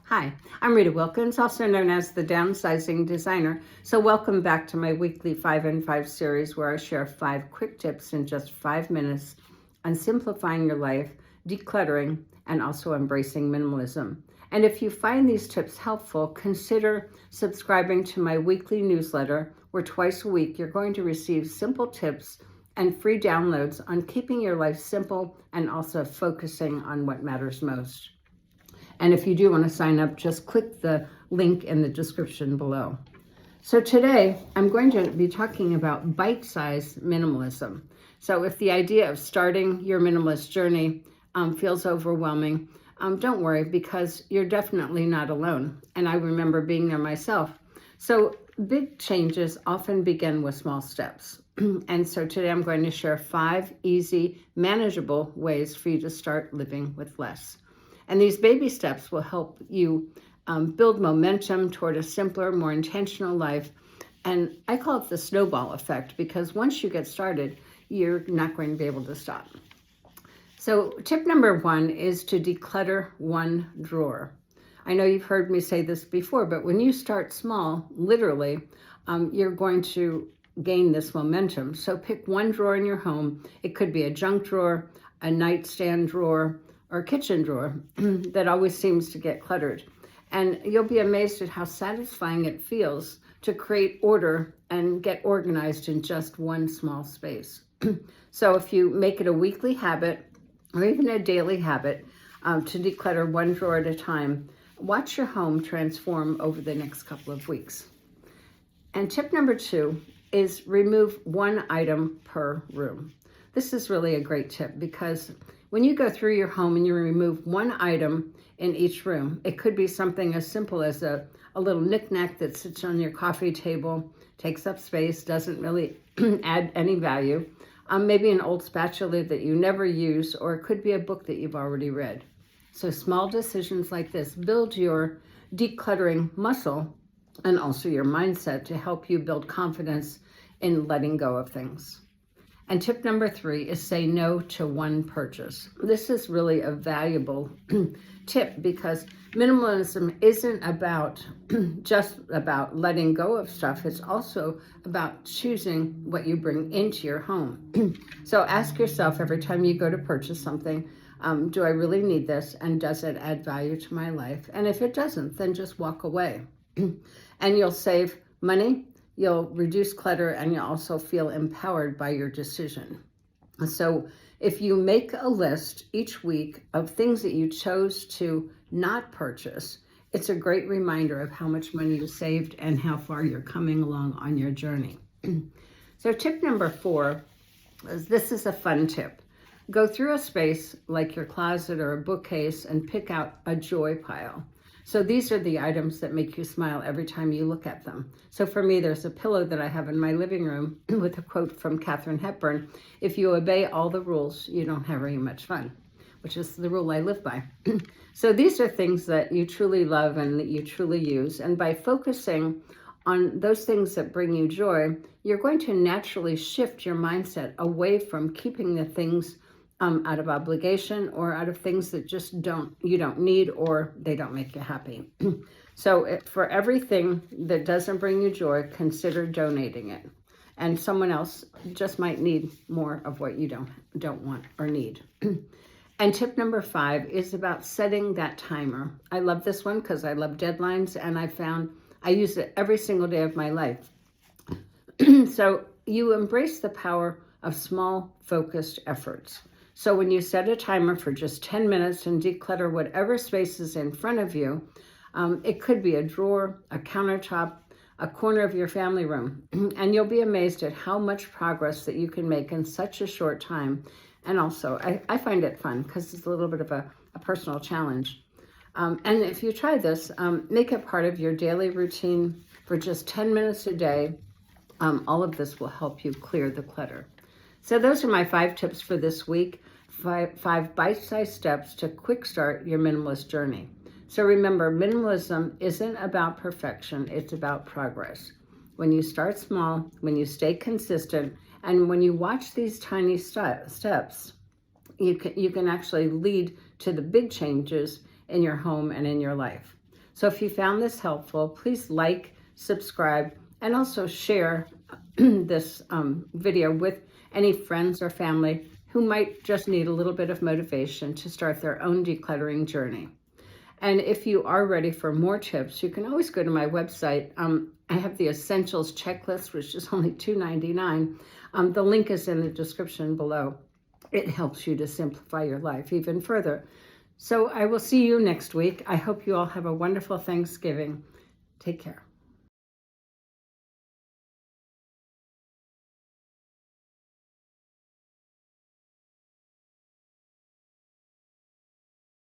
Hi, I'm Rita Wilkins, also known as the Downsizing Designer. So welcome back to my weekly 5 in 5 series where I share 5 quick tips in just 5 minutes on simplifying your life, decluttering, and also embracing minimalism. And if you find these tips helpful, consider subscribing to my weekly newsletter where twice a week you're going to receive simple tips and free downloads on keeping your life simple and also focusing on what matters most. And if you do want to sign up, just click the link in the description below. So today, I'm going to be talking about bite-sized minimalism. So if the idea of starting your minimalist journey feels overwhelming, don't worry, because you're definitely not alone. And I remember being there myself. So big changes often begin with small steps. And so today I'm going to share 5 easy, manageable ways for you to start living with less. And these baby steps will help you build momentum toward a simpler, more intentional life. And I call it the snowball effect because once you get started, you're not going to be able to stop. So tip number 1 is to declutter one drawer. I know you've heard me say this before, but when you start small, literally, you're going to gain this momentum. So pick one drawer in your home. It could be a junk drawer, a nightstand drawer, or kitchen drawer that always seems to get cluttered. And you'll be amazed at how satisfying it feels to create order and get organized in just one small space. So if you make it a weekly habit or even a daily habit to declutter one drawer at a time, watch your home transform over the next couple of weeks. And tip number 2 is remove one item per room. This is really a great tip because when you go through your home and you remove one item in each room, it could be something as simple as a little knickknack that sits on your coffee table, takes up space, doesn't really add any value. Maybe an old spatula that you never use, or it could be a book that you've already read. So small decisions like this build your decluttering muscle and also your mindset to help you build confidence in letting go of things. And tip number 3 is say no to one purchase. This is really a valuable tip because minimalism isn't about just about letting go of stuff. It's also about choosing what you bring into your home. So ask yourself every time you go to purchase something, do I really need this? And does it add value to my life? And if it doesn't, then just walk away. And you'll save money. You'll reduce clutter and you'll also feel empowered by your decision. So if you make a list each week of things that you chose to not purchase, it's a great reminder of how much money you saved and how far you're coming along on your journey. So tip number 4 is this is a fun tip. Go through a space like your closet or a bookcase and pick out a joy pile. So these are the items that make you smile every time you look at them. So for me, there's a pillow that I have in my living room with a quote from Katharine Hepburn: if you obey all the rules, you don't have very much fun, which is the rule I live by. So these are things that you truly love and that you truly use. And by focusing on those things that bring you joy, you're going to naturally shift your mindset away from keeping the things out of obligation or out of things that just you don't need or they don't make you happy. So for everything that doesn't bring you joy, consider donating it. And someone else just might need more of what you don't want or need. And tip number 5 is about setting that timer. I love this one because I love deadlines and I found I use it every single day of my life. So you embrace the power of small, focused efforts. So when you set a timer for just 10 minutes and declutter whatever space is in front of you, it could be a drawer, a countertop, a corner of your family room, and you'll be amazed at how much progress that you can make in such a short time. And also, I find it fun because it's a little bit of a personal challenge. And if you try this, make it part of your daily routine for just 10 minutes a day. All of this will help you clear the clutter. So those are my 5 tips for this week, 5 bite-sized steps to quick start your minimalist journey. So remember, minimalism isn't about perfection, it's about progress. When you start small, when you stay consistent, and when you watch these tiny steps, you can actually lead to the big changes in your home and in your life. So if you found this helpful, please like, subscribe, and also share this video with any friends or family who might just need a little bit of motivation to start their own decluttering journey. And if you are ready for more tips, you can always go to my website. I have the Essentials Checklist, which is only $2.99. The link is in the description below. It helps you to simplify your life even further. So I will see you next week. I hope you all have a wonderful Thanksgiving. Take care.